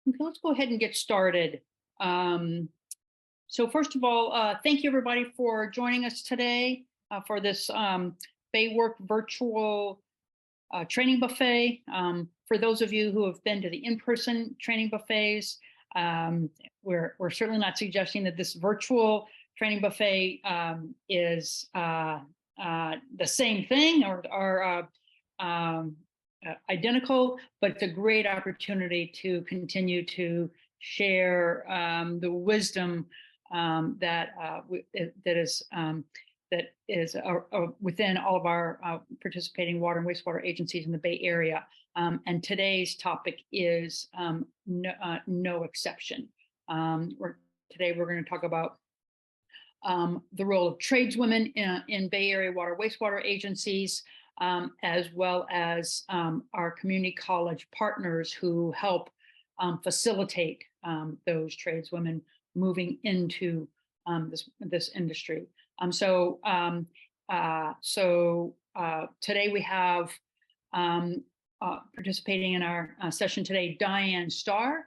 Okay, let's go ahead and get started. So first of all, thank you everybody for joining us today for this Baywork virtual training buffet. For those of you who have been to the in-person training buffets, we're certainly not suggesting that this virtual training buffet is the same thing or identical, but it's a great opportunity to continue to share the wisdom that is within all of our participating water and wastewater agencies in the Bay Area. And today's topic is no exception. Today we're going to talk about the role of tradeswomen in Bay Area water wastewater agencies, as well as our community college partners who help facilitate those tradeswomen moving into this industry. So today we have participating in our session today, Diane Starr,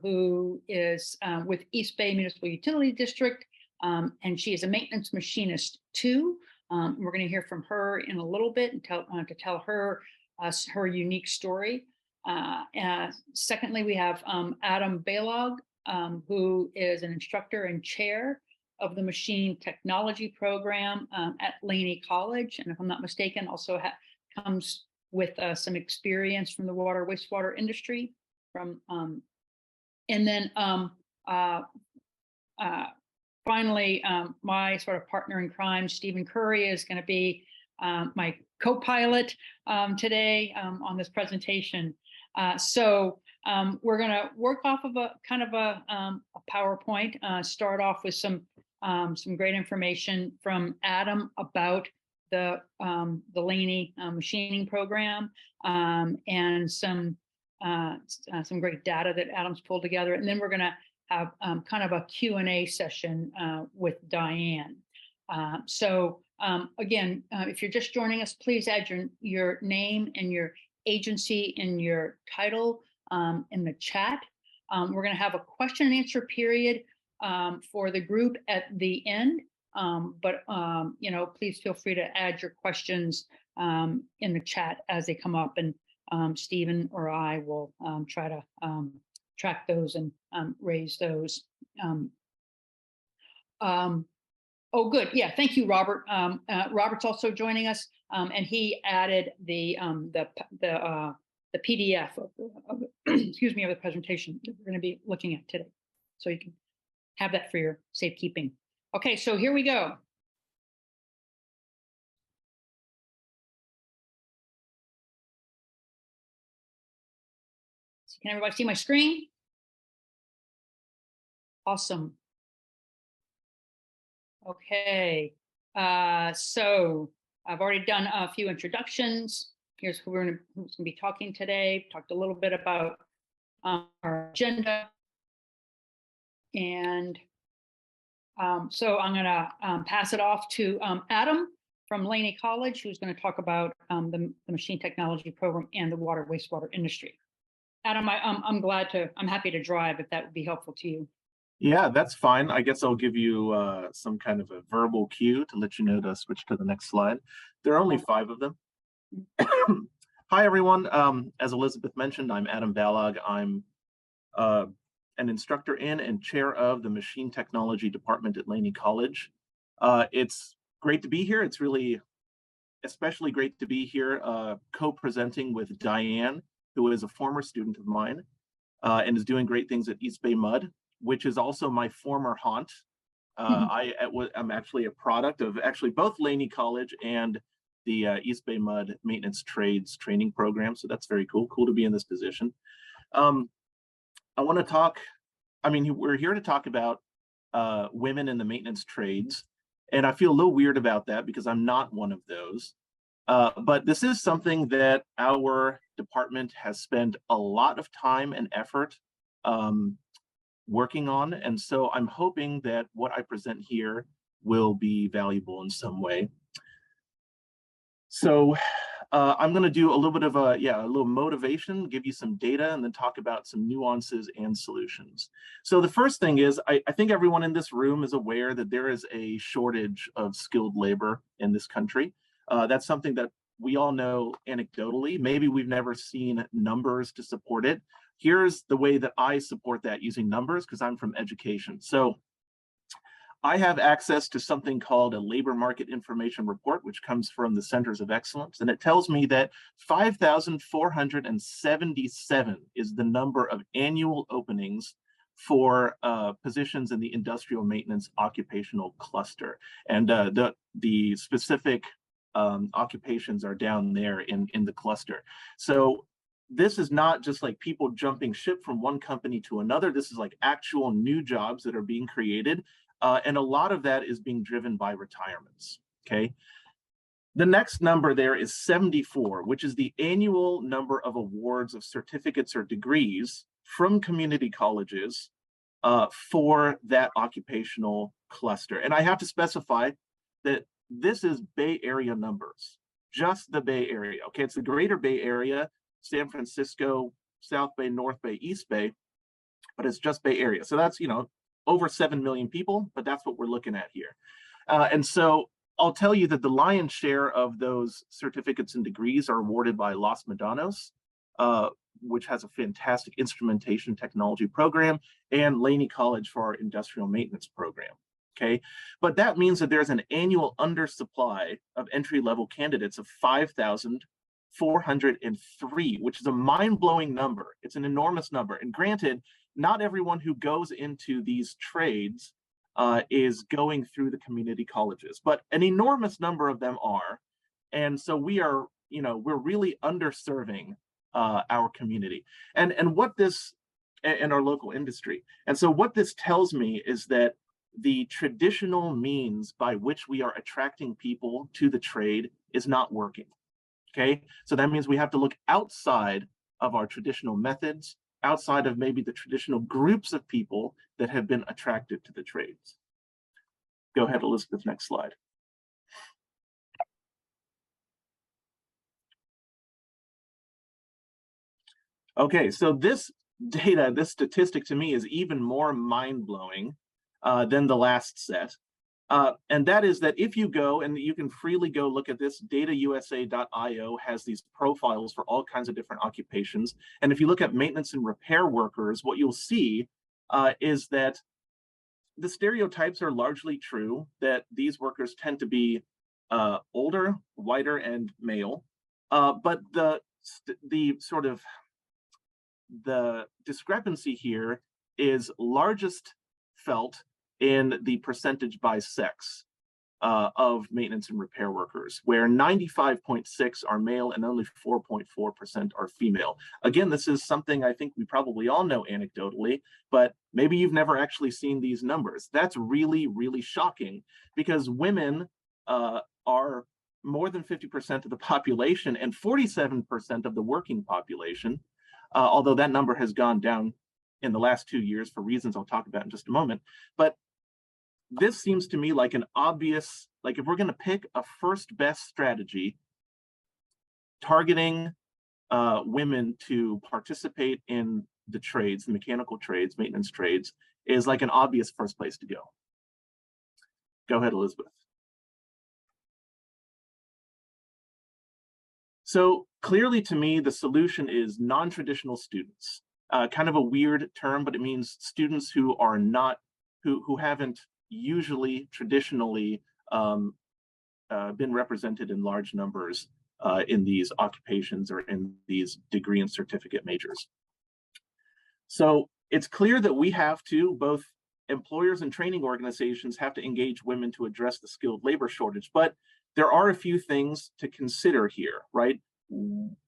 who is with East Bay Municipal Utility District, and she is a maintenance machinist too. We're going to hear from her in a little bit and to tell her her unique story. Secondly, we have Adam Balogh, who is an instructor and chair of the machine technology program at Laney College, and if I'm not mistaken, also comes with some experience from the water wastewater industry. And then finally, my sort of partner in crime, Stephen Curry, is going to be my co-pilot today on this presentation. So we're going to work off of a kind of a PowerPoint. Start off with some great information from Adam about the Laney machining program, and some great data that Adam's pulled together, and then we're going to have kind of a Q&A session with Diane. So again, if you're just joining us, please add your name and your agency and your title in the chat. We're going to have a question and answer period for the group at the end, but please feel free to add your questions in the chat as they come up, and Stephen or I will try to track those and raise those. Oh, good. Yeah, thank you, Robert. Robert's also joining us, and he added the PDF of excuse me, of the presentation that we're going to be looking at today, so you can have that for your safekeeping. Okay, so here we go. So can everybody see my screen? Awesome. Okay, so I've already done a few introductions. Here's who's going to be talking today. Talked a little bit about our agenda. And so I'm going to pass it off to Adam from Laney College, who's going to talk about the machine technology program and the water wastewater industry. Adam, I'm happy to drive if that would be helpful to you. Yeah, that's fine. I guess I'll give you some kind of a verbal cue to let you know to switch to the next slide. There are only 5 of them. Hi, everyone. As Elizabeth mentioned, I'm Adam Balogh. I'm an instructor in and chair of the Machine Technology Department at Laney College. It's great to be here. It's really especially great to be here co-presenting with Diane, who is a former student of mine and is doing great things at East Bay MUD, which is also my former haunt. I'm actually a product of both Laney College and the East Bay MUD Maintenance Trades Training Program. So that's very cool. Cool to be in this position. I want to talk, we're here to talk about women in the maintenance trades. And I feel a little weird about that because I'm not one of those. But this is something that our department has spent a lot of time and effort working on. And so I'm hoping that what I present here will be valuable in some way. So I'm going to do a little bit of a little motivation, give you some data, and then talk about some nuances and solutions. So the first thing is, I think everyone in this room is aware that there is a shortage of skilled labor in this country. That's something that we all know anecdotally. Maybe we've never seen numbers to support it. Here's the way that I support that using numbers, because I'm from education. So I have access to something called a labor market information report, which comes from the Centers of Excellence, and it tells me that 5,477 is the number of annual openings for positions in the industrial maintenance occupational cluster. And the specific occupations are down there in the cluster. So this is not just like people jumping ship from one company to another. This is like actual new jobs that are being created. And a lot of that is being driven by retirements, okay? The next number there is 74, which is the annual number of awards of certificates or degrees from community colleges for that occupational cluster. And I have to specify that this is Bay Area numbers, just the Bay Area, okay? It's the greater Bay Area, San Francisco, South Bay, North Bay, East Bay, but it's just Bay Area. So that's, over 7 million people, but that's what we're looking at here. And so I'll tell you that the lion's share of those certificates and degrees are awarded by Los Medanos, which has a fantastic instrumentation technology program, and Laney College for our industrial maintenance program, okay? But that means that there's an annual undersupply of entry-level candidates of 5,403, which is a mind-blowing number. It's an enormous number. And granted, not everyone who goes into these trades is going through the community colleges, but an enormous number of them are. And so we are, we're really underserving our community and what this, and our local industry. And so what this tells me is that the traditional means by which we are attracting people to the trade is not working, okay? So that means we have to look outside of our traditional methods, outside of maybe the traditional groups of people that have been attracted to the trades. Go ahead, Elizabeth, next slide. Okay, so this data, this statistic to me is even more mind-blowing than the last set. And that is that if you go, and you can freely go look at this, datausa.io has these profiles for all kinds of different occupations. And if you look at maintenance and repair workers, what you'll see is that the stereotypes are largely true, that these workers tend to be older, whiter, and male. But the discrepancy here is largest felt in the percentage by sex of maintenance and repair workers, where 95.6 are male and only 4.4% are female. Again, this is something I think we probably all know anecdotally, but maybe you've never actually seen these numbers. That's really, really shocking, because women are more than 50% of the population and 47% of the working population, although that number has gone down in the last 2 years for reasons I'll talk about in just a moment. But this seems to me like an obvious, like if we're going to pick a first best strategy, targeting women to participate in the trades, the mechanical trades, maintenance trades, is like an obvious first place to go. Go ahead, Elizabeth. So clearly to me, the solution is non-traditional students. Kind of a weird term, but it means students who are not, who haven't usually traditionally been represented in large numbers in these occupations or in these degree and certificate majors. So it's clear that we have to, both employers and training organizations have to engage women to address the skilled labor shortage, but there are a few things to consider here, right?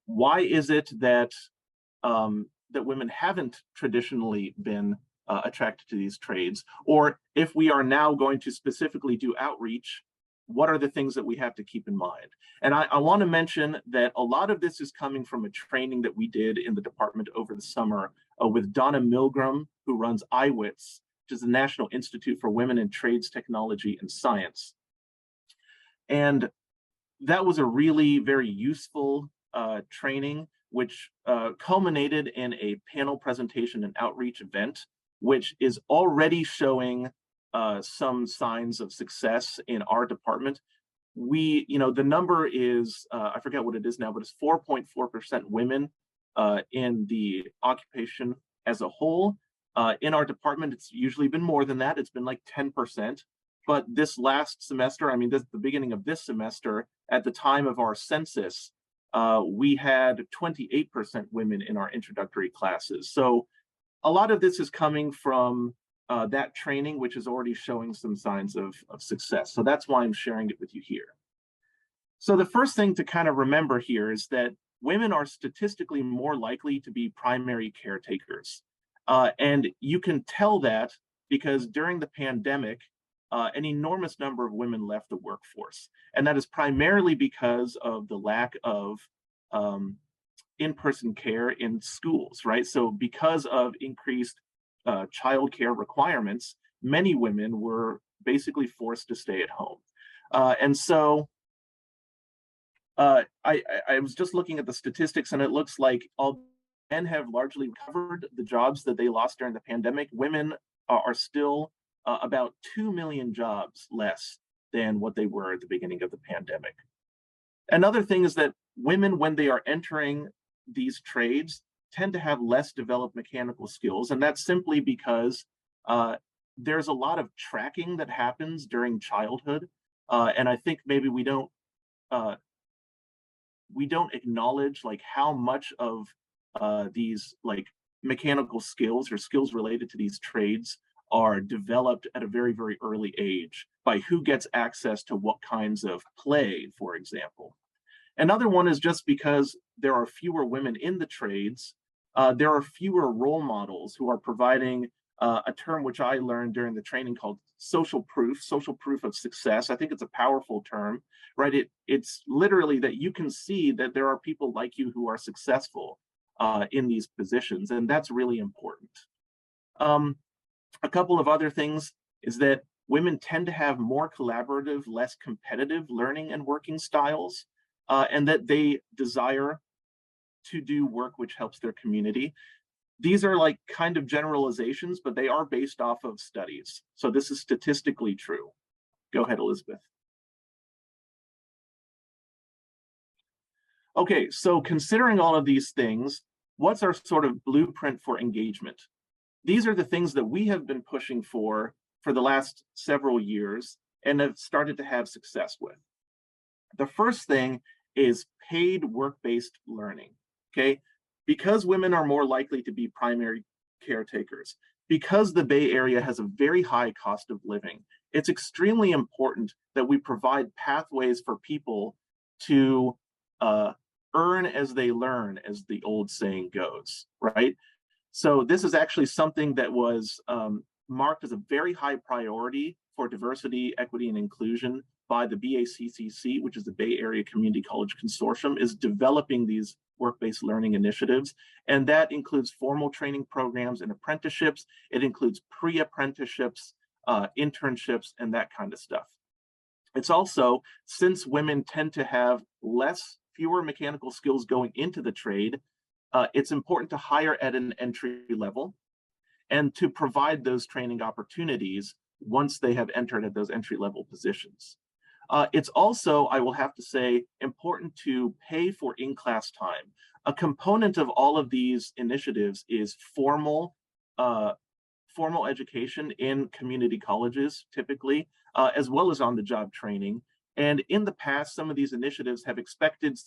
Why is it that that women haven't traditionally been attracted to these trades? Or if we are now going to specifically do outreach, what are the things that we have to keep in mind? And I want to mention that a lot of this is coming from a training that we did in the department over the summer with Donna Milgram, who runs IWITS, which is the National Institute for Women in Trades, Technology, and Science. And that was a really very useful training, which culminated in a panel presentation and outreach event, which is already showing some signs of success in our department. The number is, I forget what it is now, but it's 4.4% women in the occupation as a whole. In our department, it's usually been more than that. It's been like 10%. But this last semester, the beginning of this semester, at the time of our census, we had 28% women in our introductory classes. So a lot of this is coming from that training, which is already showing some signs of success. So that's why I'm sharing it with you here. So the first thing to kind of remember here is that women are statistically more likely to be primary caretakers. And you can tell that because during the pandemic, an enormous number of women left the workforce. And that is primarily because of the lack of in-person care in schools, right? So because of increased childcare requirements, many women were basically forced to stay at home. And so I was just looking at the statistics, and it looks like all men have largely recovered the jobs that they lost during the pandemic. Women are still about 2 million jobs less than what they were at the beginning of the pandemic. Another thing is that women, when they are entering these trades, tend to have less developed mechanical skills, and that's simply because there's a lot of tracking that happens during childhood, and I think maybe we don't acknowledge like how much of these like mechanical skills or skills related to these trades are developed at a very, very early age by who gets access to what kinds of play, for example. Another one is just because there are fewer women in the trades, there are fewer role models who are providing a term which I learned during the training called social proof of success. I think it's a powerful term, right? It's literally that you can see that there are people like you who are successful in these positions, and that's really important. A couple of other things is that women tend to have more collaborative, less competitive learning and working styles, and that they desire to do work which helps their community. These are like kind of generalizations, but they are based off of studies. So this is statistically true. Go ahead, Elizabeth. Okay, so considering all of these things, what's our sort of blueprint for engagement? These are the things that we have been pushing for the last several years and have started to have success with. The first thing is paid work-based learning, okay? Because women are more likely to be primary caretakers, because the Bay Area has a very high cost of living, it's extremely important that we provide pathways for people to earn as they learn, as the old saying goes, right? So this is actually something that was marked as a very high priority for diversity, equity, and inclusion by the BACCC, which is the Bay Area Community College Consortium, is developing these work-based learning initiatives. And that includes formal training programs and apprenticeships. It includes pre-apprenticeships, internships, and that kind of stuff. It's also, since women tend to have fewer mechanical skills going into the trade, it's important to hire at an entry level and to provide those training opportunities once they have entered at those entry level positions. It's also, I will have to say, important to pay for in-class time. A component of all of these initiatives is formal education in community colleges, typically, as well as on-the-job training. And in the past, some of these initiatives have expected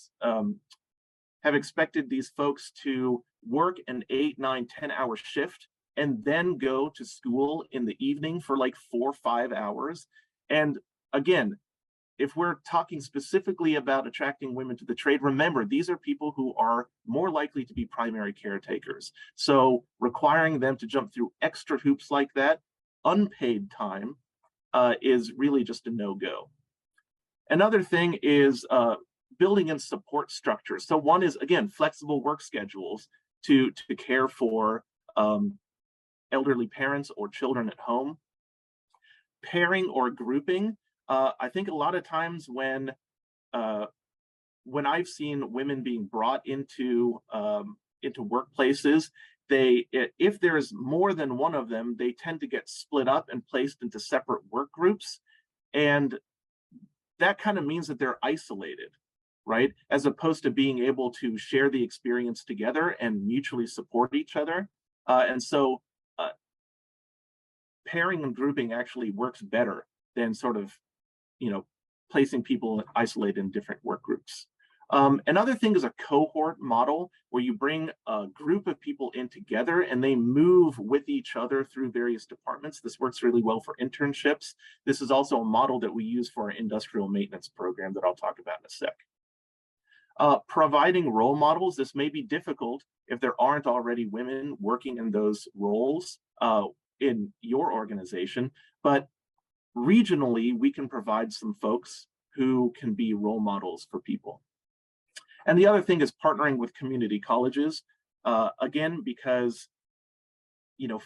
these folks to work an 8, 9, 10-hour shift and then go to school in the evening for like 4 or 5 hours. And again, if we're talking specifically about attracting women to the trade, remember, these are people who are more likely to be primary caretakers. So requiring them to jump through extra hoops like that, unpaid time, is really just a no-go. Another thing is building in support structures. So one is, again, flexible work schedules to care for elderly parents or children at home. Pairing or grouping. I think a lot of times when when I've seen women being brought into workplaces, if there's more than one of them, they tend to get split up and placed into separate work groups, and that kind of means that they're isolated, right? As opposed to being able to share the experience together and mutually support each other. And so pairing and grouping actually works better than sort of, placing people isolated in different work groups. Another thing is a cohort model where you bring a group of people in together and they move with each other through various departments. This works really well for internships. This is also a model that we use for our industrial maintenance program that I'll talk about in a sec. Providing role models. This may be difficult if there aren't already women working in those roles in your organization, but regionally, we can provide some folks who can be role models for people. And the other thing is partnering with community colleges, again, because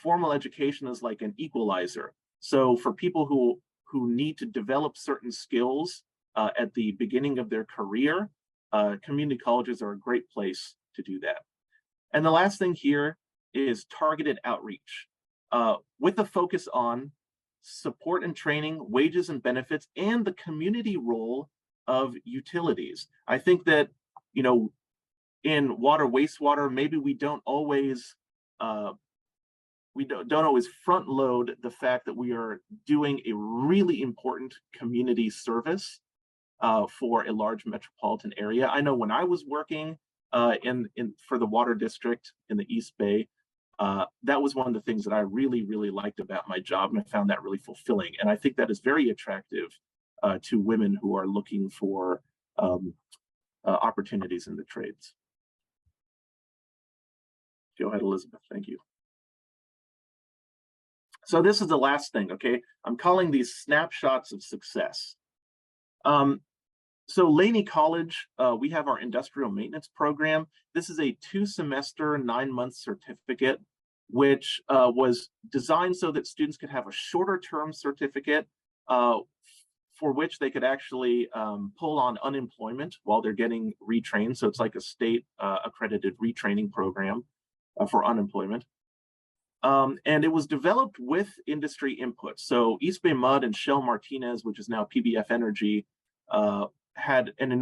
formal education is like an equalizer. So for people who need to develop certain skills at the beginning of their career, community colleges are a great place to do that. And the last thing here is targeted outreach with a focus on support and training, wages and benefits, and the community role of utilities. I think that, in water, wastewater, maybe we don't always front load the fact that we are doing a really important community service for a large metropolitan area. I know when I was working for the water district in the East Bay, that was one of the things that I really, really liked about my job, and I found that really fulfilling. And I think that is very attractive to women who are looking for opportunities in the trades. Go ahead, Elizabeth. Thank you. So this is the last thing, okay? I'm calling these snapshots of success. So Laney College, we have our industrial maintenance program. This is a 2-semester, 9-month certificate, which was designed so that students could have a shorter term certificate for which they could actually pull on unemployment while they're getting retrained. So it's like a state accredited retraining program for unemployment. And it was developed with industry input. So EBMUD and Shell Martinez, which is now PBF Energy, had an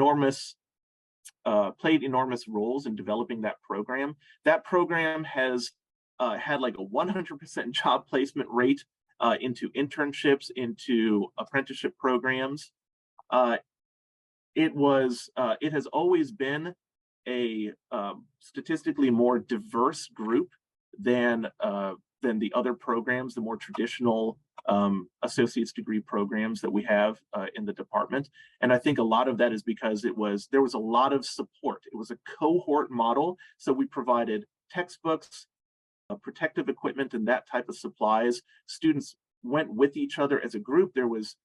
played enormous roles in developing that program. That program has had like a 100% job placement rate into internships, into apprenticeship programs. It has always been a statistically more diverse group than the other programs, the more traditional associate's degree programs that we have in the department. And I think a lot of that is because there was a lot of support. It was a cohort model. So we provided textbooks, protective equipment, and that type of supplies. Students went with each other as a group. There was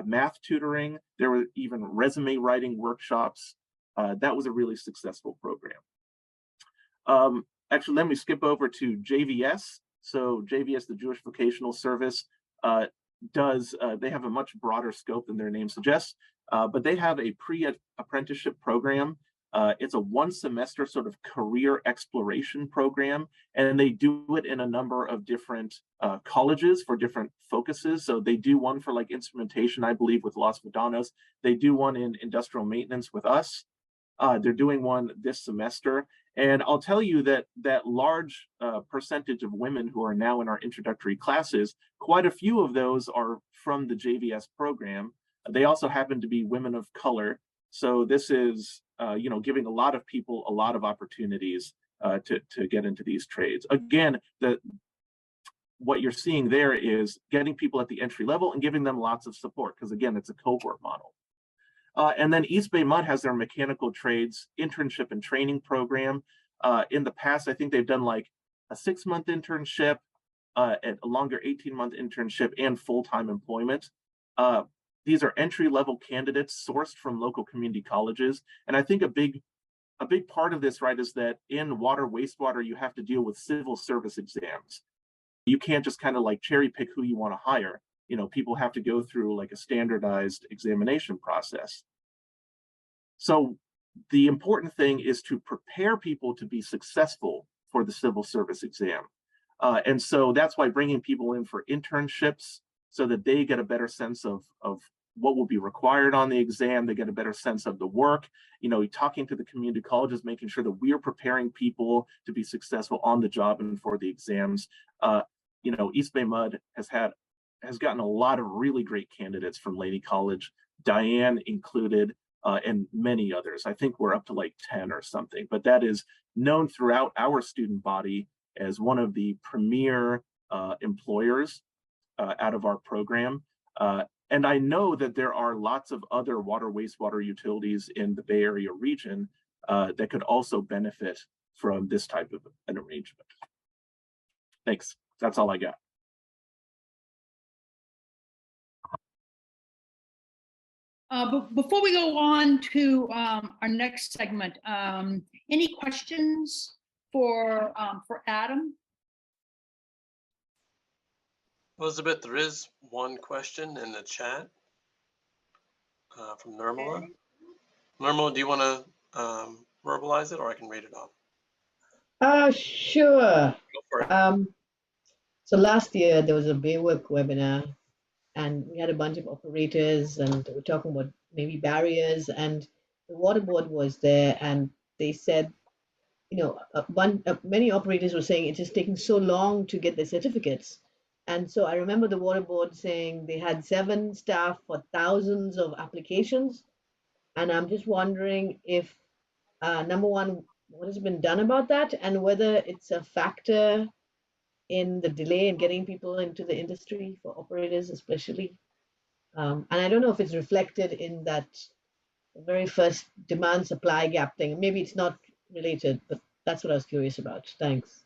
math tutoring. There were even resume writing workshops. That was a really successful program. Actually, let me skip over to JVS. So JVS, the Jewish Vocational Service, they have a much broader scope than their name suggests, but they have a pre-apprenticeship program. It's a 1-semester sort of career exploration program, and they do it in a number of different colleges for different focuses. So they do one for like instrumentation, I believe, with Los Medanos. They do one in industrial maintenance with us. They're doing one this semester. And I'll tell you that that large percentage of women who are now in our introductory classes, quite a few of those are from the JVS program. They also happen to be women of color. So this is, giving a lot of people a lot of opportunities to get into these trades. Again, what you're seeing there is getting people at the entry level and giving them lots of support, because again, it's a cohort model. And then East Bay MUD has their mechanical trades internship and training program. In the past, I think they've done like a 6-month internship, a longer 18-month internship, and full-time employment. These are entry-level candidates sourced from local community colleges. And I think a big part of this, right, is that in water, wastewater, you have to deal with civil service exams. You can't just kind of like cherry pick who you want to hire. People have to go through like a standardized examination process. So the important thing is to prepare people to be successful for the civil service exam. And so that's why bringing people in for internships so that they get a better sense of what will be required on the exam, they get a better sense of the work, talking to the community colleges, making sure that we are preparing people to be successful on the job and for the exams. EBMUD has gotten a lot of really great candidates from Laney College, Diane included, and many others. I think we're up to like 10 or something, but that is known throughout our student body as one of the premier employers out of our program. And I know that there are lots of other water, wastewater utilities in the Bay Area region that could also benefit from this type of an arrangement. Thanks. That's all I got. But before we go on to our next segment, any questions for Adam? Elizabeth, there is one question in the chat from Nirmala. Okay. Nirmala, do you want to verbalize it, or I can read it off? Sure. Go for it. So last year there was a Baywork webinar, and we had a bunch of operators, and we were talking about maybe barriers, and the water board was there, and they said, many operators were saying it's just taking so long to get the certificates. And so I remember the water board saying they had 7 staff for thousands of applications. And I'm just wondering if, number one, what has been done about that, and whether it's a factor in the delay in getting people into the industry for operators especially. And I don't know if it's reflected in that very first demand supply gap thing. Maybe it's not related, but that's what I was curious about. Thanks.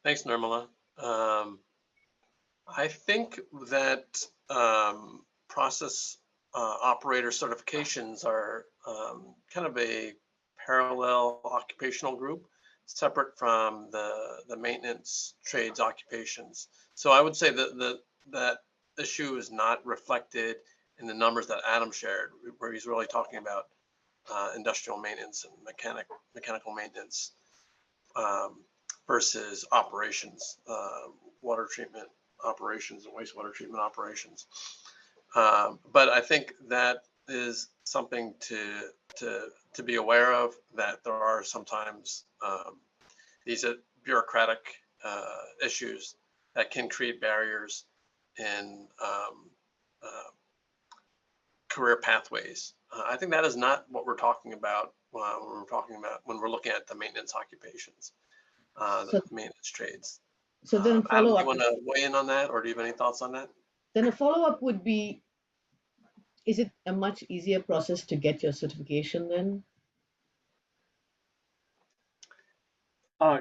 Thanks, Nirmala. I think that process operator certifications are kind of a parallel occupational group, separate from the maintenance trades occupations. So I would say that issue is not reflected in the numbers that Adam shared, where he's really talking about industrial maintenance and mechanical maintenance versus operations, water treatment operations and wastewater treatment operations. But I think that is something to be aware of, that there are sometimes these bureaucratic issues that can create barriers in career pathways. I think that is not what we're talking about when we're looking at the maintenance occupations, the maintenance trades. So then Adam, do you want to weigh in on that, or do you have any thoughts on that? Then a follow-up would be, is it a much easier process to get your certification then?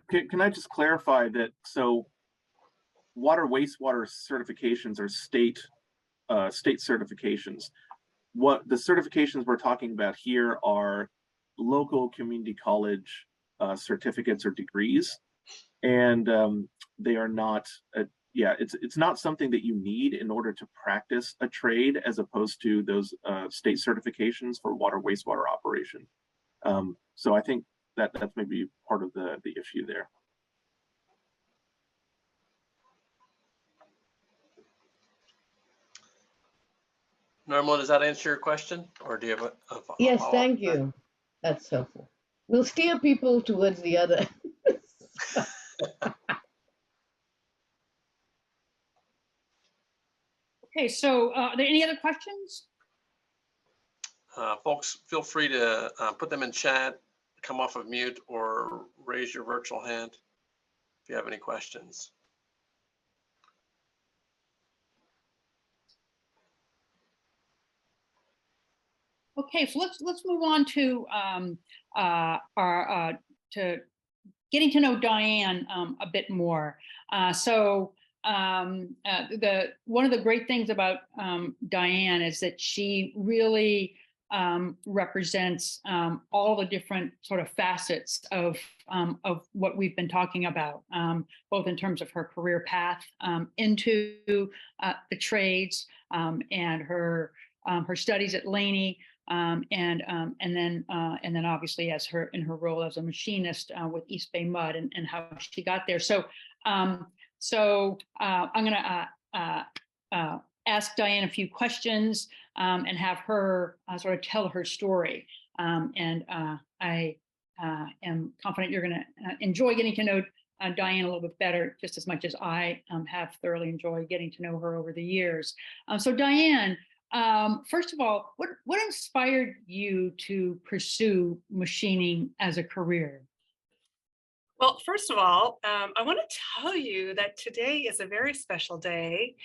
Can I just clarify that? So water, wastewater certifications are state certifications. What the certifications we're talking about here are local community college certificates or degrees, and they are not it's not something that you need in order to practice a trade, as opposed to those state certifications for water, wastewater operation. So I think that's maybe part of the issue there. Nirmala, does that answer your question, or do you have a Yes, thank you. That's helpful. We'll steer people towards the other. Okay, so are there any other questions? Folks, feel free to put them in chat, come off of mute, or raise your virtual hand if you have any questions. Okay, so let's move on to to getting to know Diane a bit more. One of the great things about Diane is that she really represents all the different sort of facets of what we've been talking about, both in terms of her career path into the trades, and her studies at Laney, and then obviously as in her role as a machinist with EBMUD and how she got there. So I'm going to ask Diane a few questions and have her sort of tell her story. I am confident you're going to enjoy getting to know Diane a little bit better, just as much as I have thoroughly enjoyed getting to know her over the years. So Diane, first of all, what inspired you to pursue machining as a career? Well, first of all, I want to tell you that today is a very special day,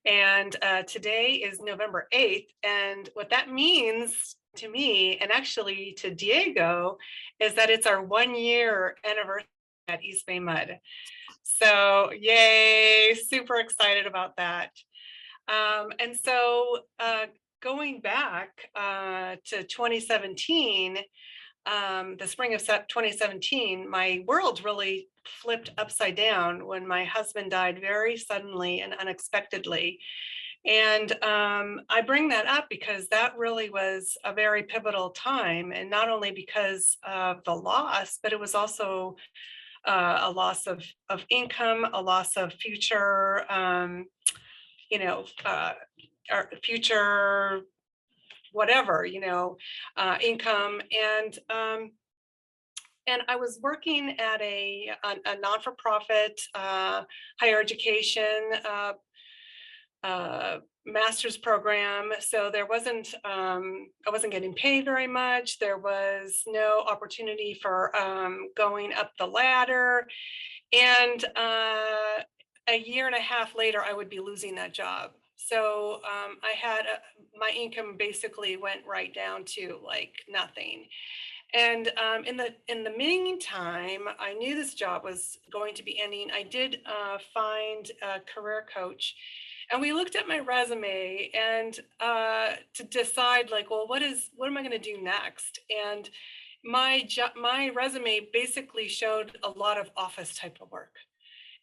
and today is November 8th, and what that means to me, and actually to Diego, is that it's our 1-year anniversary at EBMUD. So yay, super excited about that. And so going back to 2017, the spring of 2017, my world really flipped upside down when my husband died very suddenly and unexpectedly. And I bring that up because that really was a very pivotal time, and not only because of the loss, but it was also a loss of income, a loss of future, our future whatever, income. And I was working at a non-for-profit higher education master's program. So there wasn't, I wasn't getting paid very much. There was no opportunity for going up the ladder. And a year and a half later, I would be losing that job. So I had my income basically went right down to like nothing. And in the meantime, I knew this job was going to be ending. I did find a career coach, and we looked at my resume and to decide like, well, what am I going to do next? And my resume basically showed a lot of office type of work.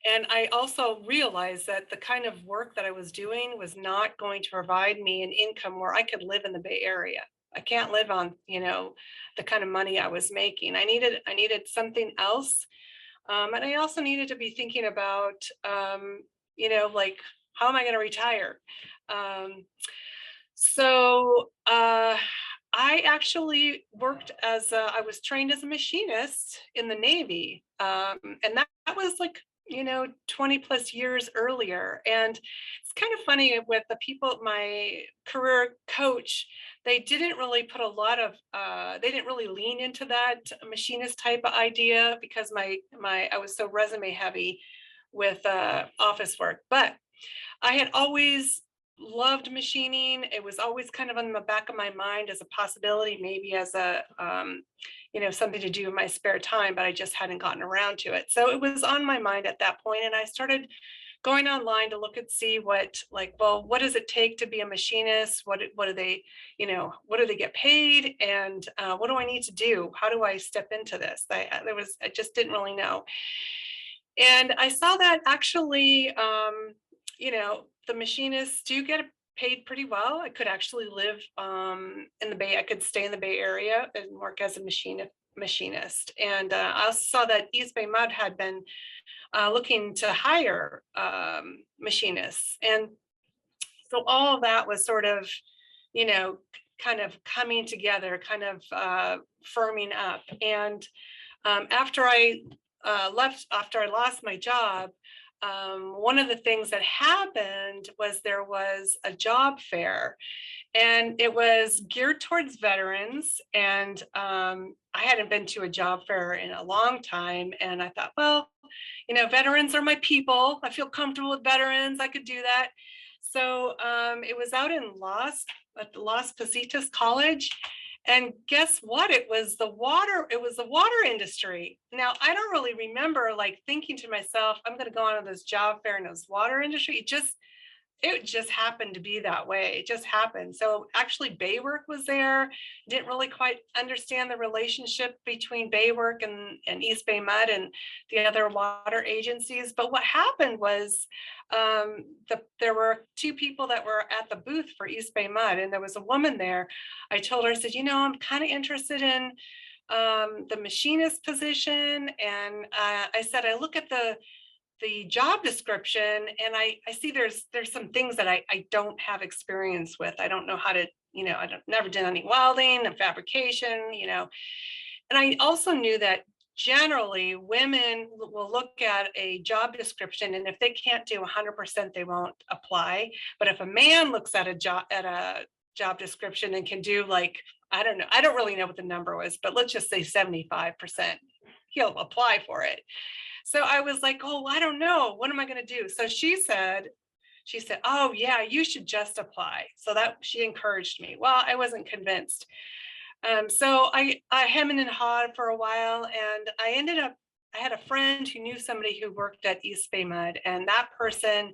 And I also realized that the kind of work that I was doing was not going to provide me an income where I could live in the Bay Area. I can't live on, the kind of money I was making. I needed something else. And I also needed to be thinking about, like, how am I going to retire? So I actually worked I was trained as a machinist in the Navy. And that was like, 20 plus years earlier. And it's kind of funny with the people, my career coach, they didn't really put a lot of, they didn't really lean into that machinist type of idea because I was so resume heavy with office work. But I had always loved machining. It was always kind of on the back of my mind as a possibility, maybe as a, something to do in my spare time, but I just hadn't gotten around to it. So it was on my mind at that point, and I started going online to look and see what does it take to be a machinist? What do they get paid? And what do I need to do? How do I step into this? I just didn't really know. And I saw that actually, the machinists do get paid pretty well. I could actually live in the Bay. I could stay in the Bay Area and work as a machinist. And I also saw that EBMUD had been looking to hire machinists. And so all of that was sort of, kind of coming together, kind of firming up. And after I lost my job, one of the things that happened was there was a job fair, and it was geared towards veterans. And I hadn't been to a job fair in a long time. And I thought, well, veterans are my people. I feel comfortable with veterans. I could do that. So it was out in Las Positas College. And guess what? It was the water industry. Now, I don't really remember like thinking to myself, I'm going to go on to this job fair in this water industry. it just happened to be that way. It just happened. So actually Baywork was there. Didn't really quite understand the relationship between Baywork and East Bay Mud and the other water agencies. But what happened was there were two people that were at the booth for East Bay Mud, and there was a woman there. I told her, I said, you know, I'm kind of interested in the machinist position. And I said, I look at the job description and I see there's some things that I don't have experience with. I don't know how to, you know, never did any welding and fabrication, you know. And I also knew that generally women will look at a job description, and if they can't do 100%, they won't apply. But if a man looks at a job description and can do, like, I don't know, I don't really know what the number was, but let's just say 75%, he'll apply for it. So I was like, oh, I don't know. What am I going to do? So she said, oh, yeah, you should just apply. So that she encouraged me. Well, I wasn't convinced. So I hemmed and hawed for a while, and I had a friend who knew somebody who worked at East Bay Mud, and that person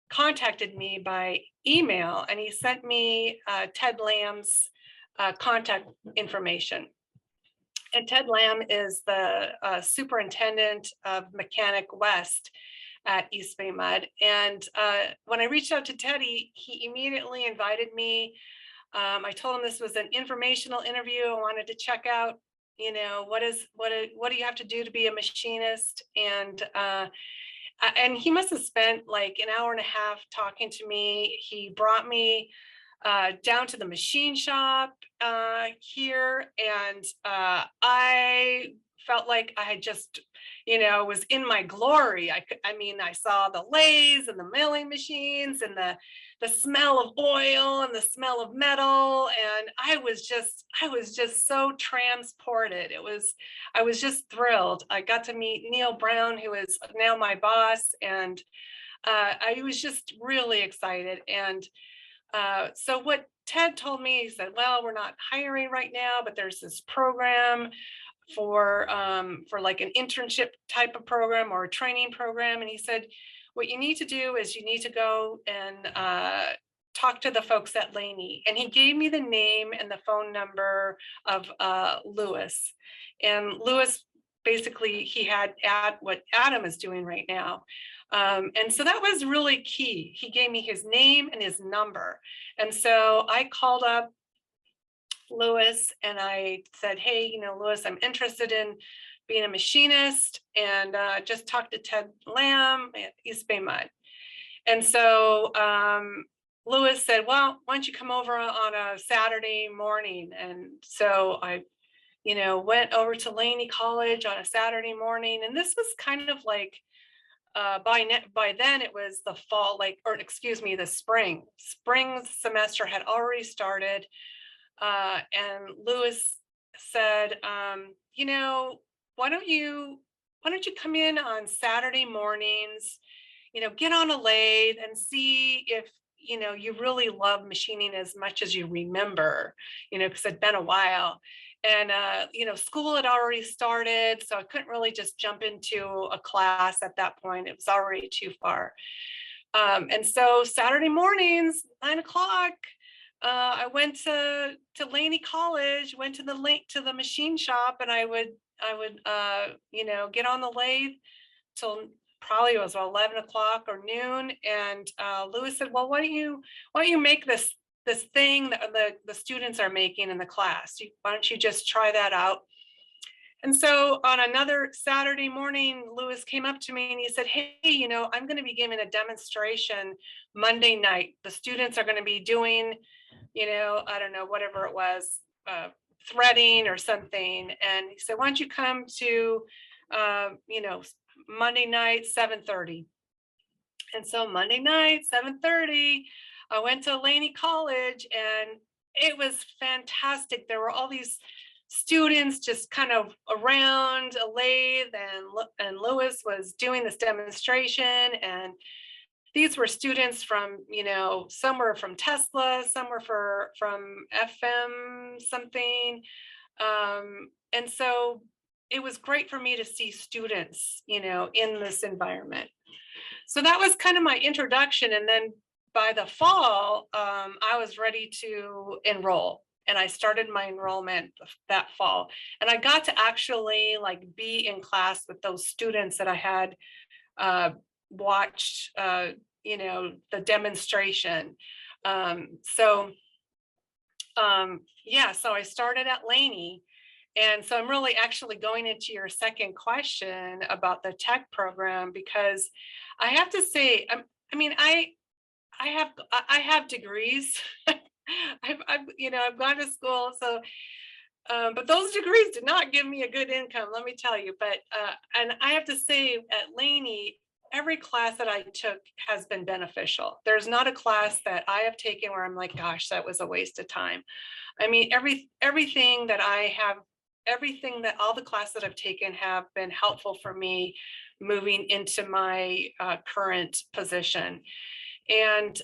contacted me by email, and he sent me Ted Lamb's contact information. And Ted Lamb is the superintendent of Mechanic West at East Bay Mud. And when I reached out to Teddy, he immediately invited me. I told him this was an informational interview. I wanted to check out, you know, what do you have to do to be a machinist? And he must have spent like an hour and a half talking to me. He brought me down to the machine shop here, and I felt like I had just, you know, was in my glory. I mean, I saw the lathes and the milling machines and the smell of oil and the smell of metal, and I was just so transported. I was just thrilled. I got to meet Neil Brown, who is now my boss, and I was just really excited. And so what Ted told me, he said, well, we're not hiring right now, but there's this program for like an internship type of program or a training program. And he said, what you need to do is you need to go and talk to the folks at Laney. And he gave me the name and the phone number of Lewis. And Lewis, basically, he had what Adam is doing right now. And so that was really key. He gave me his name and his number. And so I called up Lewis and I said, hey, you know, Lewis, I'm interested in being a machinist, and just talked to Ted Lamb at East Bay Mud. And so Lewis said, well, why don't you come over on a Saturday morning? And so I, you know, went over to Laney College on a Saturday morning. And this was kind of like, by then it was the fall, the spring semester had already started. And Lewis said, you know, why don't you come in on Saturday mornings, you know, get on a lathe and see if, you know, you really love machining as much as you remember, you know, because it'd been a while. And, you know, school had already started, so I couldn't really just jump into a class at that point. It was already too far. And so Saturday mornings, 9 o'clock, I went to Laney College, went to the machine shop, and I would you know, get on the lathe till probably it was 11 o'clock or noon. And Lewis said, well, why don't you make this thing that the students are making in the class? Why don't you just try that out? And so on another Saturday morning, Lewis came up to me and he said, hey, you know, I'm going to be giving a demonstration Monday night. The students are going to be doing, you know, I don't know, whatever it was, threading or something. And he said, why don't you come to, you know, Monday night, 7:30. And so Monday night, 7:30, I went to Laney College, and it was fantastic. There were all these students just kind of around a lathe, and Lewis was doing this demonstration. And these were students from, you know, some were from Tesla, some were from FM something. And so it was great for me to see students, you know, in this environment. So that was kind of my introduction. And then by the fall, I was ready to enroll. And I started my enrollment that fall. And I got to actually like be in class with those students that I had watched, you know, the demonstration. Yeah, so I started at Laney. And so I'm really actually going into your second question about the tech program, because I have to say, I have degrees. I've gone to school, so but those degrees did not give me a good income, let me tell you. But and I have to say, at Laney, every class that I took has been beneficial. There's not a class that I have taken where I'm like, gosh, that was a waste of time. I mean, everything that all the classes that I've taken have been helpful for me moving into my current position. And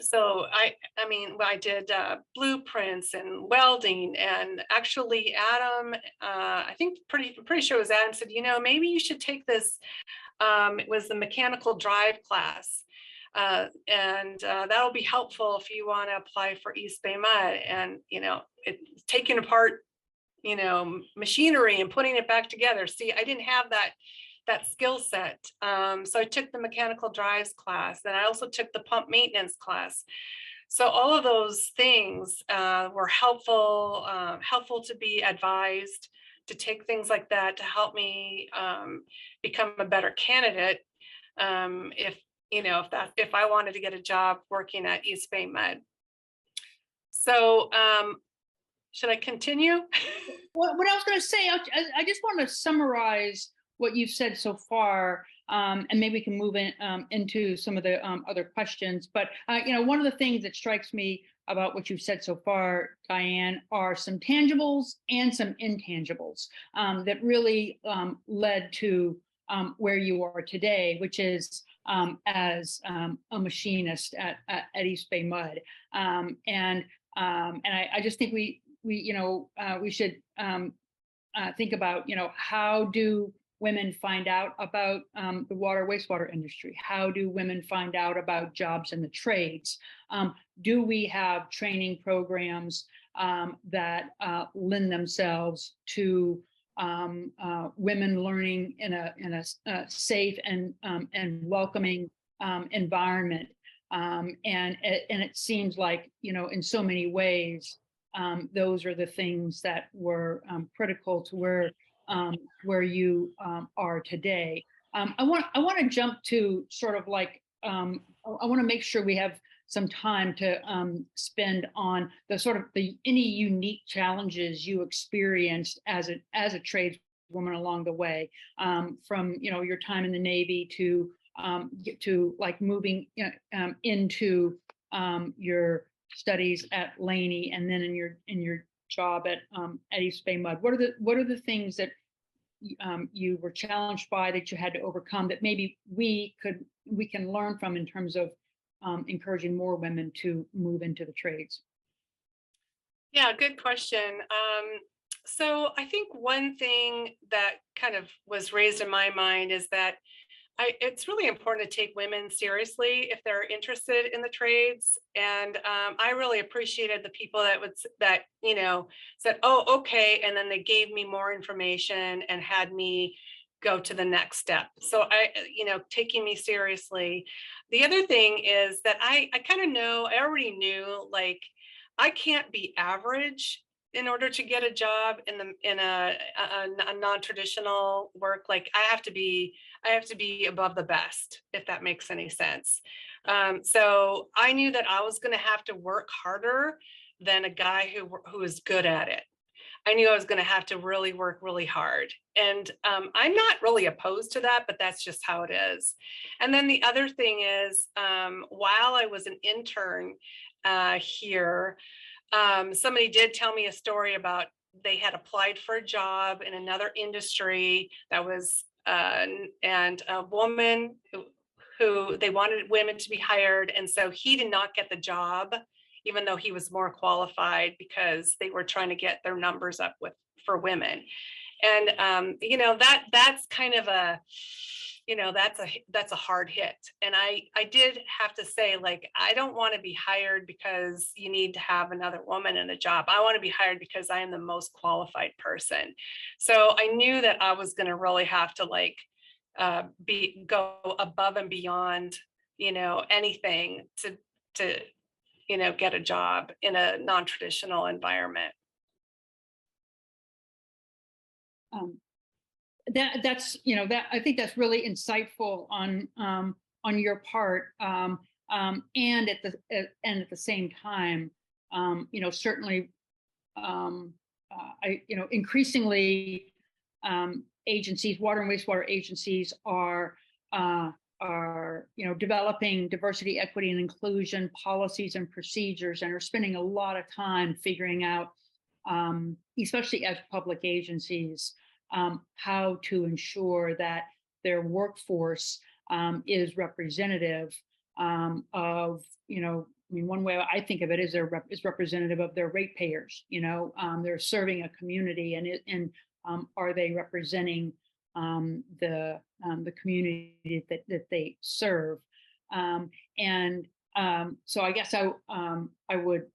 so I did blueprints and welding, and actually Adam, I think pretty sure it was Adam, said, you know, maybe you should take this. It was the mechanical drive class. And that'll be helpful if you want to apply for EBMUD. And, you know, it's taking apart, you know, machinery and putting it back together. See, I didn't have that skill set. So I took the mechanical drives class, and I also took the pump maintenance class. So all of those things were helpful to be advised, to take things like that to help me become a better candidate if I wanted to get a job working at EBMUD. So should I continue? What I was going to say, I just want to summarize what you've said so far, and maybe we can move into some of the other questions. But one of the things that strikes me about what you've said so far, Diane, are some tangibles and some intangibles that really led to where you are today, which is as a machinist at EBMUD. And I just think we should think about, how do women find out about the water wastewater industry? How do women find out about jobs in the trades? Do we have training programs that lend themselves to women learning in a safe and welcoming environment? And it seems like, in so many ways, those are the things that were critical to where you are today. I want to jump to sort of like, I want to make sure we have some time to spend on any unique challenges you experienced as a tradeswoman along the way, from your time in the Navy to like moving into your studies at Laney, and then in your job at EBMUD. What are the things that you were challenged by, that you had to overcome, that maybe we can learn from in terms of encouraging more women to move into the trades? Yeah, good question. So I think one thing that kind of was raised in my mind is that it's really important to take women seriously if they're interested in the trades. And I really appreciated the people that said, oh, okay. And then they gave me more information and had me go to the next step. So taking me seriously. The other thing is that I already knew, like, I can't be average in order to get a job in a non-traditional work. Like, I have to be above the best, if that makes any sense. So I knew that I was going to have to work harder than a guy who is good at it. I knew I was going to have to really work really hard. And I'm not really opposed to that, but that's just how it is. And then the other thing is, while I was an intern here, somebody did tell me a story about they had applied for a job in another industry that was, and a woman who they wanted women to be hired. And so he did not get the job, even though he was more qualified, because they were trying to get their numbers up for women. And, that's kind of you know, that's a hard hit. And I did have to say, like, I don't want to be hired because you need to have another woman in a job. I want to be hired because I am the most qualified person. So I knew that I was going to really have to like go above and beyond, you know, anything to you know, get a job in a non-traditional environment. That's, you know, that I think that's really insightful on your part, and at the same time, you know, certainly, increasingly, agencies, water and wastewater agencies are, you know, developing diversity, equity, and inclusion policies and procedures, and are spending a lot of time figuring out, especially as public agencies, how to ensure that their workforce is representative of, you know, I mean, one way I think of it is is representative of their ratepayers. You know, they're serving a community, and are they representing the community that they serve? And so I guess I would,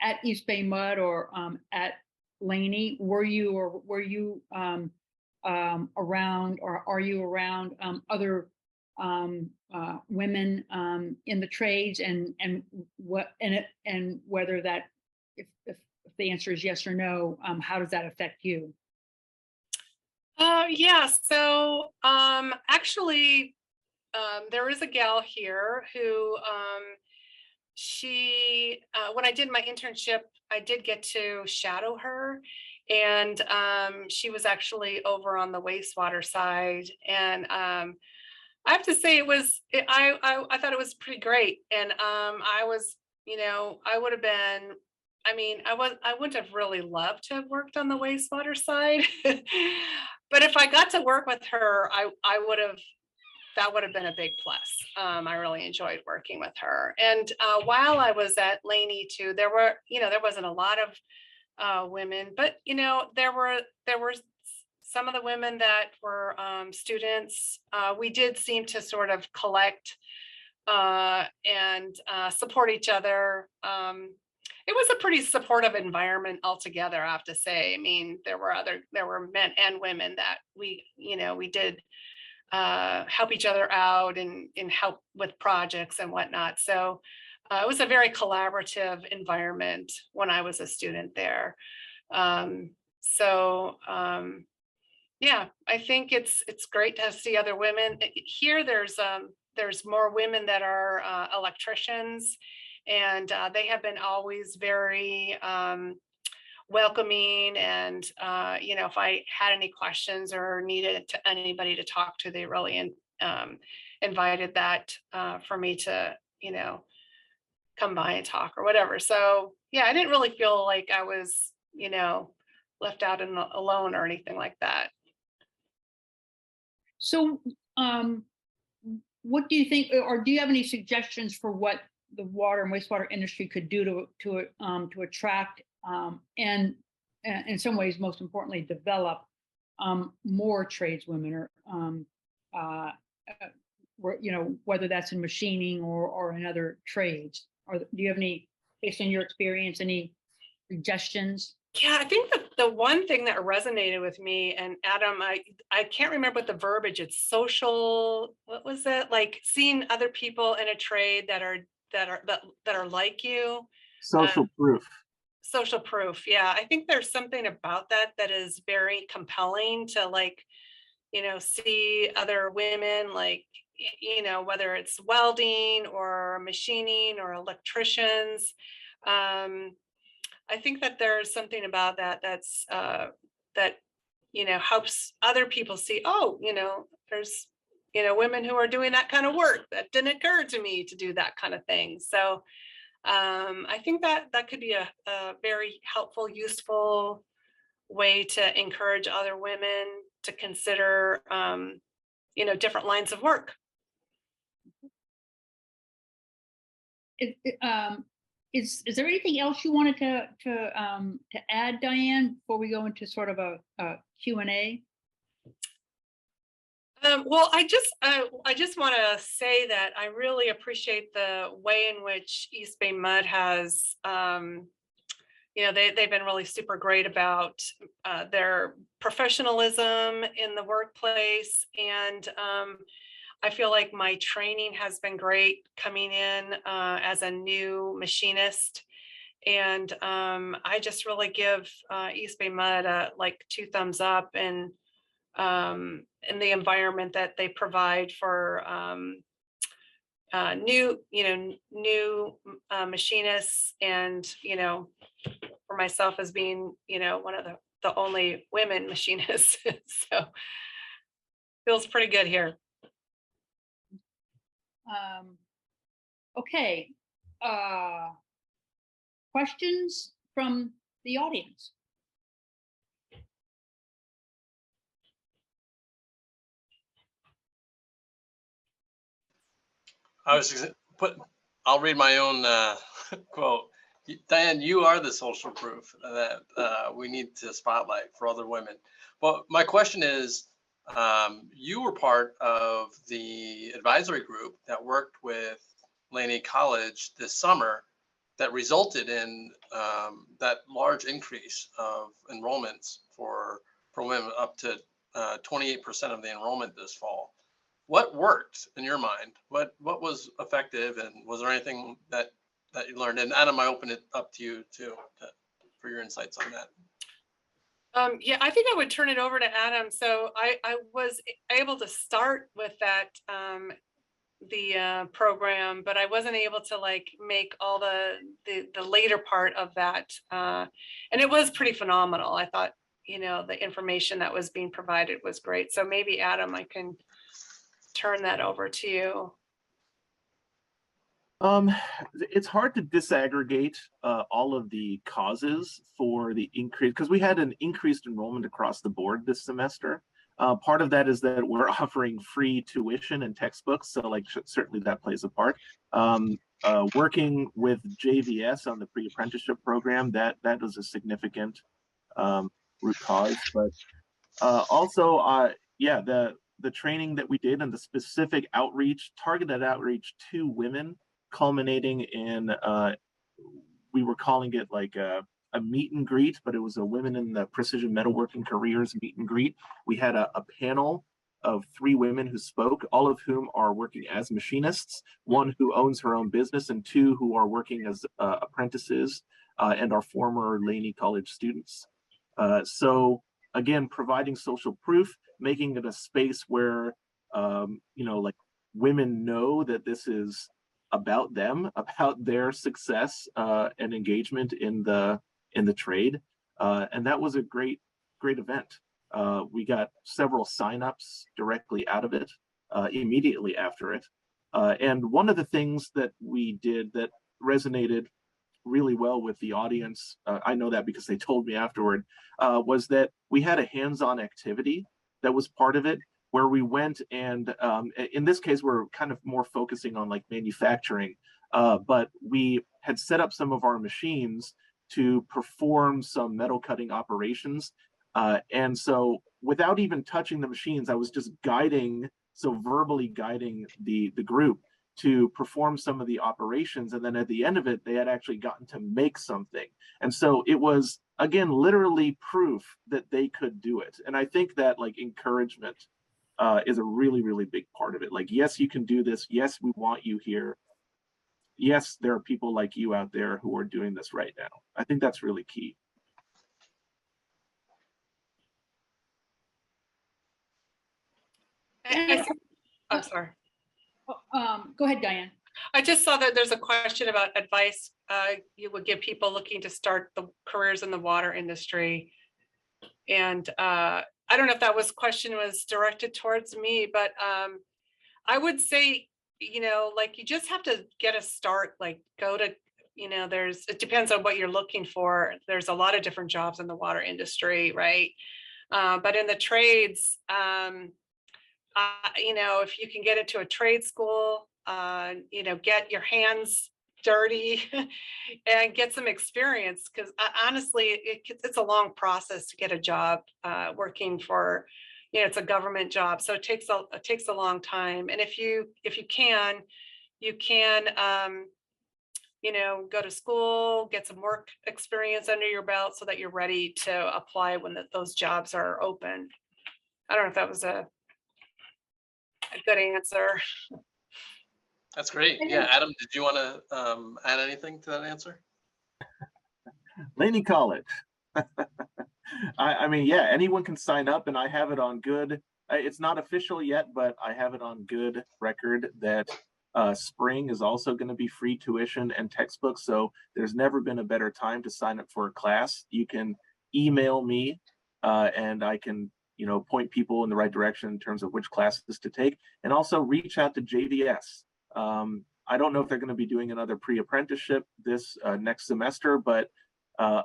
at EBMUD or at Laney, were you around, or are you around other women in the trades, and whether that, if the answer is yes or no, how does that affect you? Yeah, so actually, there is a gal here who she when I did my internship, I did get to shadow her, and she was actually over on the wastewater side, and I have to say I thought it was pretty great, and I was, you know, I would have been. I mean, I wouldn't have really loved to have worked on the wastewater side, but if I got to work with her, I would have. That would have been a big plus. I really enjoyed working with her. And while I was at Laney too, there were, you know, there wasn't a lot of women, but you know, there were some of the women that were students. We did seem to sort of collect and support each other. It was a pretty supportive environment altogether, I have to say. I mean, there were men and women that we, you know, we did help each other out and help with projects and whatnot. So it was a very collaborative environment when I was a student there. Yeah, I think it's great to see other women here. There's more women that are electricians, and they have been always very welcoming, and you know, if I had any questions or needed anybody to talk to, they really invited that for me to, you know, come by and talk or whatever. So yeah, I didn't really feel like I was, you know, left out and alone or anything like that. So, what do you think, or do you have any suggestions for what the water and wastewater industry could do to attract, and in some ways, most importantly, develop more tradeswomen, or you know, whether that's in machining or in other trades? Or do you have any, based on your experience, any suggestions? Yeah, I think the one thing that resonated with me, and Adam, I can't remember what the verbiage, it's social, what was it? Like seeing other people in a trade that are like you. Social proof. Social proof. Yeah, I think there's something about that is very compelling to, like, you know, see other women, like, you know, whether it's welding or machining or electricians. I think that there's something about that's that, you know, helps other people see, oh, you know, there's, you know, women who are doing that kind of work. That didn't occur to me to do that kind of thing. So I think that could be a very helpful, useful way to encourage other women to consider, you know, different lines of work. Is there anything else you wanted to add, Diane, before we go into sort of a Q&A? Well, I just want to say that I really appreciate the way in which EBMUD has, they've been really super great about their professionalism in the workplace. And I feel like my training has been great coming in as a new machinist. And I just really give EBMUD like 2 thumbs up, and in the environment that they provide for new machinists, and for myself as being one of the only women machinists. So feels pretty good here. Okay. Questions from the audience? I was gonna I'll read my own quote. Diane, you are the social proof that we need to spotlight for other women. Well, my question is, you were part of the advisory group that worked with Laney College this summer that resulted in that large increase of enrollments for women, up to 28% of the enrollment this fall. What worked in your mind? What was effective, and was there anything that you learned? And Adam, I open it up to you too for your insights on that. Yeah, I think I would turn it over to Adam. So I was able to start with that the program, but I wasn't able to like make all the later part of that, and it was pretty phenomenal. I thought the information that was being provided was great. So maybe Adam, I can turn that over to you. It's hard to disaggregate all of the causes for the increase, because we had an increased enrollment across the board this semester. Part of that is that we're offering free tuition and textbooks, so like certainly that plays a part. Working with JVS on the pre-apprenticeship program, that was a significant root cause, but also yeah, the training that we did and the specific outreach, targeted outreach to women, culminating in we were calling it like a meet and greet, but it was a women in the precision metalworking careers meet and greet. We had a panel of 3 women who spoke, all of whom are working as machinists, 1 who owns her own business, and 2 who are working as apprentices and are former Laney College students. So again, providing social proof, making it a space where like women know that this is about them, about their success and engagement in the trade, and that was a great event. We got several signups directly out of it immediately after it, and one of the things that we did that resonated really well with the audience, I know that because they told me afterward, was that we had a hands-on activity that was part of it, where we went and in this case we're kind of more focusing on like manufacturing, but we had set up some of our machines to perform some metal cutting operations, and so without even touching the machines, I was just verbally guiding the group to perform some of the operations, and then at the end of it they had actually gotten to make something, and so it was again literally proof that they could do it. And I think that like encouragement is a really big part of it. Like, yes, you can do this. Yes, we want you here. Yes, there are people like you out there who are doing this right now. I think that's really key. I'm sorry. Go ahead, Diane. I just saw that there's a question about advice you would give people looking to start the careers in the water industry. And I don't know if that question was directed towards me, but I would say, like you just have to get a start, like go to, it depends on what you're looking for. There's a lot of different jobs in the water industry, right? But in the trades, if you can get into a trade school, get your hands dirty and get some experience, because honestly, it's a long process to get a job working for, you know, it's a government job, so it takes a long time. And if you can, you know, go to school, get some work experience under your belt so that you're ready to apply when those jobs are open. I don't know if that was a good answer. That's great. Yeah, Adam, did you want to add anything to that answer? Laney College. I mean, yeah, anyone can sign up, and I have it on good. It's not official yet, but I have it on good record that spring is also going to be free tuition and textbooks. So there's never been a better time to sign up for a class. You can email me, and I can, you know, point people in the right direction in terms of which classes to take, and also reach out to JVS. I don't know if they're going to be doing another pre-apprenticeship this next semester, but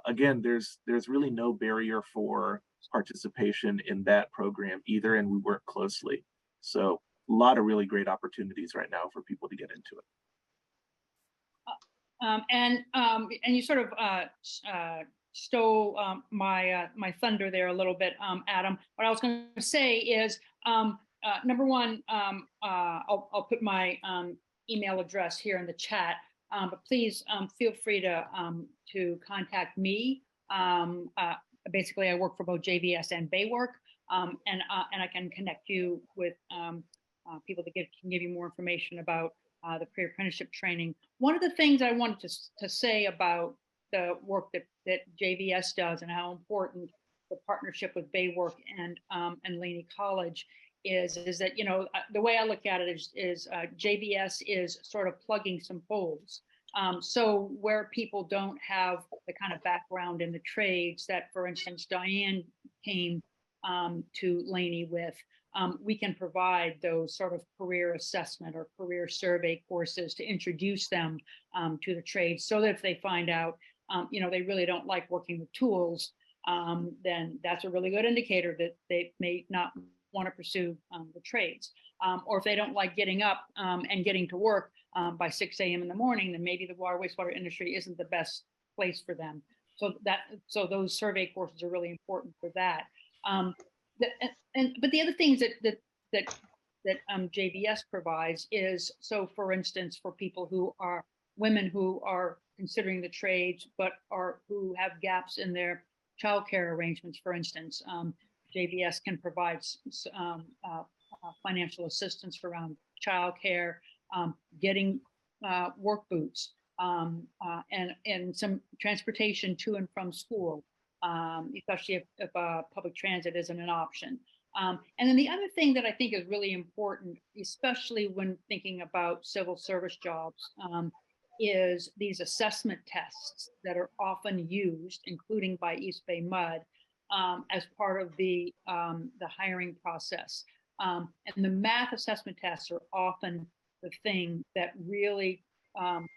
again, there's really no barrier for participation in that program either, and we work closely. So a lot of really great opportunities right now for people to get into it. And you sort of stole my thunder there a little bit, Adam. What I was going to say is, number one, I'll put my email address here in the chat. But please feel free to contact me. Basically, I work for both JVS and Baywork, and I can connect you with people that can give you more information about the pre-apprenticeship training. One of the things I wanted to say about the work that JVS does and how important the partnership with Baywork and Laney College is that, you know, the way I look at it is JVS is sort of plugging some holes. So where people don't have the kind of background in the trades that, for instance, Diane came to Laney with, we can provide those sort of career assessment or career survey courses to introduce them to the trades, so that if they find out, you know, they really don't like working with tools, then that's a really good indicator that they may not want to pursue the trades. Or if they don't like getting up and getting to work by 6 a.m. in the morning, then maybe the water wastewater industry isn't the best place for them. So those survey courses are really important for that. But the other things that JVS provides is, so for instance, for people who are women who are considering the trades but who have gaps in their childcare arrangements, for instance, JVS can provide financial assistance around childcare, getting work boots, and some transportation to and from school, especially if public transit isn't an option. And then the other thing that I think is really important, especially when thinking about civil service jobs, is these assessment tests that are often used, including by EBMUD, as part of the hiring process. And the math assessment tests are often the thing that really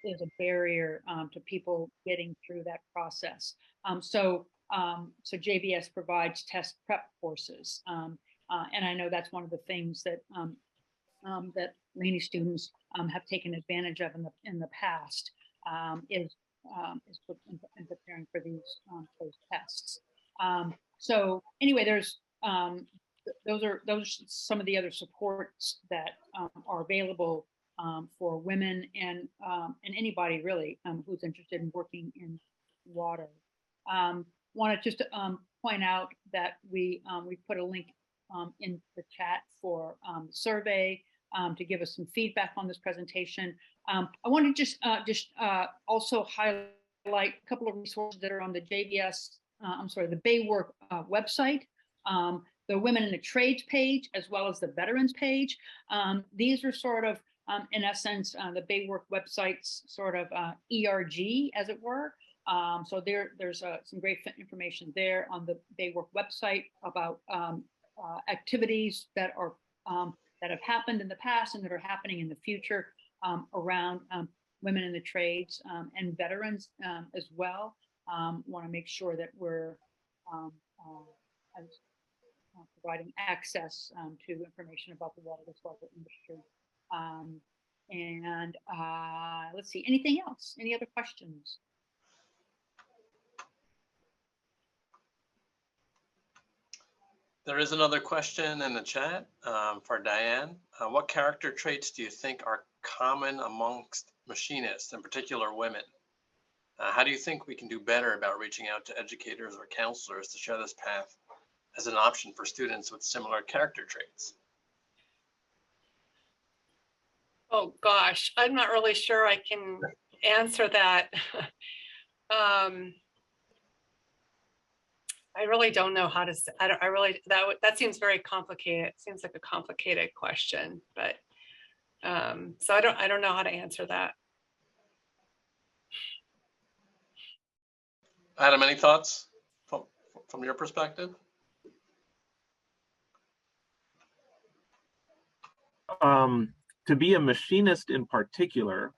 is a barrier to people getting through that process. So JVS provides test prep courses, and I know that's one of the things that that Laney students have taken advantage of in the past, is preparing for those tests. So anyway, those are some of the other supports that are available for women and anybody really who's interested in working in water. Want to just point out that we put a link in the chat for survey to give us some feedback on this presentation. I want to just also highlight a couple of resources that are on the JVS, the Baywork website, the Women in the Trades page, as well as the Veterans page. These are sort of, in essence, the Baywork website's sort of ERG, as it were. So there's some great information there on the Baywork website about activities that are that have happened in the past and that are happening in the future around women in the trades and veterans as well. Want to make sure that we're providing access to information about the water wastewater industry. And let's see, anything else? Any other questions? There is another question in the chat for Diane. What character traits do you think are common amongst machinists, in particular women? How do you think we can do better about reaching out to educators or counselors to share this path as an option for students with similar character traits? Oh gosh, I'm not really sure I can answer that. I really don't know how to say, I really, that seems very complicated. It seems like a complicated question, but so I don't know how to answer that. Adam, any thoughts from your perspective? To be a machinist in particular,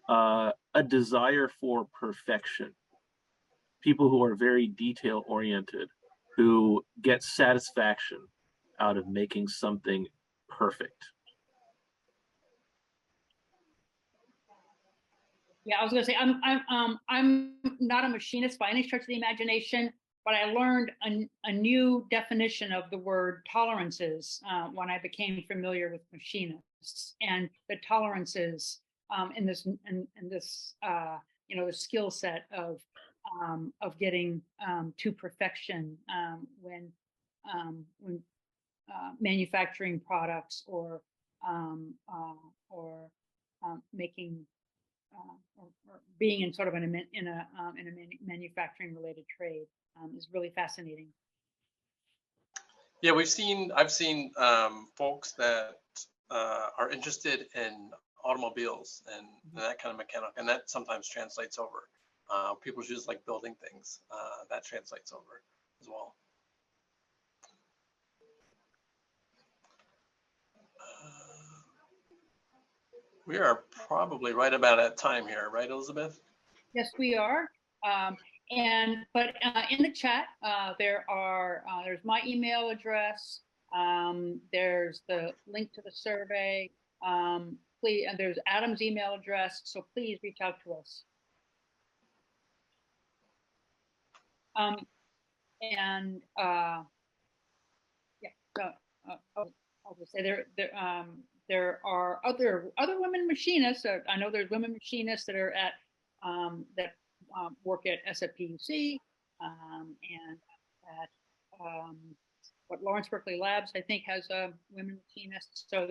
a desire for perfection. People who are very detail oriented, who get satisfaction out of making something perfect. Yeah, I was going to say I'm not a machinist by any stretch of the imagination, but I learned a new definition of the word tolerances when I became familiar with machinists, and the tolerances in this you know, the skill set of getting to perfection when manufacturing products or making or being in sort of in a manufacturing related trade is really fascinating. Yeah, I've seen folks that are interested in automobiles and that kind of mechanic, and that sometimes translates over. People who just like building things, that translates over as well. We are probably right about at time here, right, Elizabeth? Yes, we are. But in the chat, there's my email address. There's the link to the survey. Please, and there's Adam's email address. So please reach out to us. I'll just say there are other women machinists. I know there's women machinists that are at work at SFPUC and at what Lawrence Berkeley Labs I think has women machinists. So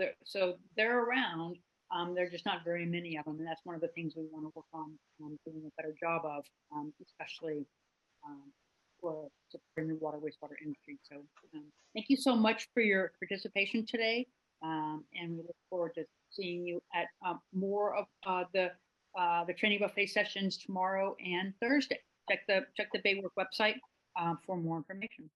they're around. They're just not very many of them, and that's one of the things we want to work on doing a better job of, especially for supporting the water wastewater industry. So thank you so much for your participation today, and we look forward to seeing you at more of the training buffet sessions tomorrow and Thursday. Check the Baywork website for more information.